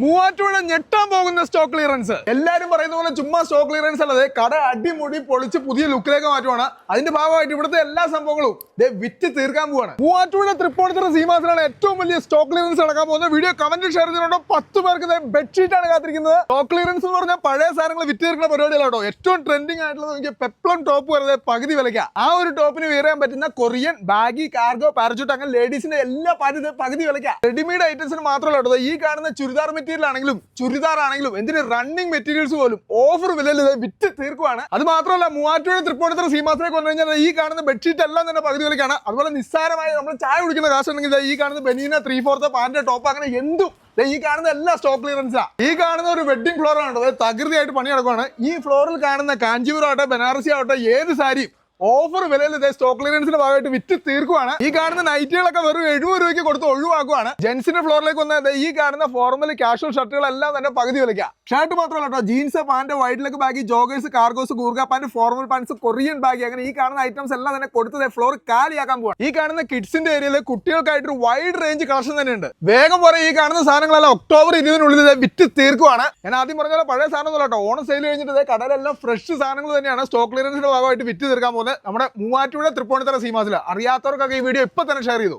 മൂവാറ്റുപുഴ ഞെട്ടാൻ പോകുന്ന stock clearance. എല്ലാരും പറയുന്ന പോലെ ചുമ്മാ സ്റ്റോക്ക് ക്ലിയറൻസ് അല്ലാതെ കട അടിമുടി പൊളിച്ച് പുതിയ ലുക്കിലേക്ക് മാറ്റുവാണ്. അതിന്റെ ഭാഗമായിട്ട് ഇവിടുത്തെ എല്ലാ സംഭവങ്ങളും വിറ്റ് തീർക്കാൻ പോവാണ്. മൂവാറ്റുപുഴ തൃപ്പൂണിത്തുറ സീമാസിലാണ് ഏറ്റവും വലിയ സ്റ്റോക്ക് ക്ലിയറൻസ് നടക്കാൻ പോകുന്നത്. വീഡിയോ കമന്റ് ഷെയർ ചെയ്തിട്ടുണ്ടോ? 10 പേർക്ക് ബെഡ്ഷീറ്റ് ആണ് കാത്തിരിക്കുന്നത്. സ്റ്റോക്ക് ക്ലിയറൻസ് എന്ന് പറഞ്ഞാൽ പഴയ സാധനങ്ങൾ വിറ്റ് തീർക്കുന്ന പരിപാടികളാട്ടോ. ഏറ്റവും ട്രെൻഡിങ് ആയിട്ടുള്ളത് എനിക്ക് പെപ്ലം ടോപ്പ് വരുന്നത് പകുതി വിലയ്ക്ക്. ആ ഒരു ടോപ്പിന് വീറാൻ പറ്റുന്ന കൊറിയൻ ബാഗി കാർഗോ പാരച്യൂട്ട് അങ്ങനെ ലേഡീസിന്റെ എല്ലാ പകുതി വിലയ്ക്ക്. റെഡിമെയ്ഡ് ഐറ്റംസിന് മാത്രമല്ല ഈ കാണുന്ന ചുരിദാർ മെറ്റീരിയൽ ആണെങ്കിലും ചുരിദാർ ആണെങ്കിലും എന്തിന് റണ്ണിങ് മെറ്റീരിയൽസ് പോലും ഓഫർ വിലയിൽ വിറ്റ് തീർക്കുവാണ്. അത് മാത്രമല്ല മൂവാറ്റുപുഴ തൃപ്പൂണിത്തുറ സീമാസിലേക്ക് വന്നു കഴിഞ്ഞാൽ ഈ കാണുന്ന ബെഡ്ഷീറ്റ് എല്ലാം തന്നെ പകുതി വിലയ്ക്കാണ്. അതുപോലെ നിസ്സാരമായി നമ്മൾ ചായ കുടിക്കുന്ന കാശുണ്ടെങ്കിൽ ഈ കാണുന്ന ബനീന 3/4 പാന്റ് ടോപ്പ് അങ്ങനെ എന്തും ഈ കാണുന്ന എല്ലാ സ്റ്റോക്ക് ക്ലിയറൻസാ. ഈ കാണുന്ന ഒരു വെഡിങ് ഫ്ലോർ ആണ്, തകൃതിയായിട്ട് പണി നടക്കുവാണ്. ഈ ഫ്ലോറിൽ കാണുന്ന കാഞ്ചീപുരം ആവട്ടെ ബനാറസി ആവട്ടെ ഏത് സാരിയും ഓഫർ വിലയിൽ സ്റ്റോക്ക് ക്ലിയറൻസിന്റെ ഭാഗമായിട്ട് വിറ്റ് തീർക്കുവാണ്. ഈ കാണുന്ന നൈറ്റുകളൊക്കെ വെറും 70 രൂപയ്ക്ക് കൊടുത്ത് ഒഴിവാക്കുവാണ്. ജെൻസിന്റെ ഫ്ലോറിലേക്ക് വന്ന ഈ കാണുന്ന ഫോർമൽ കാഷ്വൽ ഷർട്ടുകളെല്ലാം തന്നെ പകുതി വിലയ്ക്കാം. ഷർട്ട് മാത്രമല്ല കേട്ടോ, jeans pant, wide leg bag, joggers, cargos, Gurkha pant, formal pants, Korean bag അങ്ങനെ ഈ കാണുന്ന ഐറ്റംസ് എല്ലാം തന്നെ കൊടുത്തത് ഫ്ലോർ കാലിയാക്കാൻ പോവാണ്. ഈ കാണുന്ന കിഡ്സിന്റെ ഏരിയയിൽ കുട്ടികൾക്കായിട്ട് വൈഡ് റേഞ്ച് കളക്ഷൻ തന്നെയുണ്ട്. വേഗം പോലെ ഈ കാണുന്ന സാധനങ്ങളെല്ലാം ഒക്ടോബർ 20-നുള്ളിൽ വിറ്റ് തീർക്കുവാണ്. ഞാൻ ആദ്യം പറഞ്ഞ പഴയ സാധനം ഒന്നും കേട്ടോ, ഓണം സെയിൽ കഴിഞ്ഞിട്ട് കടയിലെല്ലാം ഫ്രഷ് സാധനങ്ങൾ തന്നെയാണ് സ്റ്റോക്ക് ക്ലിയറൻസിന്റെ ഭാഗമായിട്ട് വിറ്റ് തീർക്കാൻ പോകുന്നത്. നമ്മുടെ മൂവാറ്റുപുഴ തൃപ്പൂണിത്തുറ സീമാസിൽ അറിയാത്തവർക്കൊക്കെ ഈ വീഡിയോ ഇപ്പൊ തന്നെ ഷെയർ ചെയ്തു.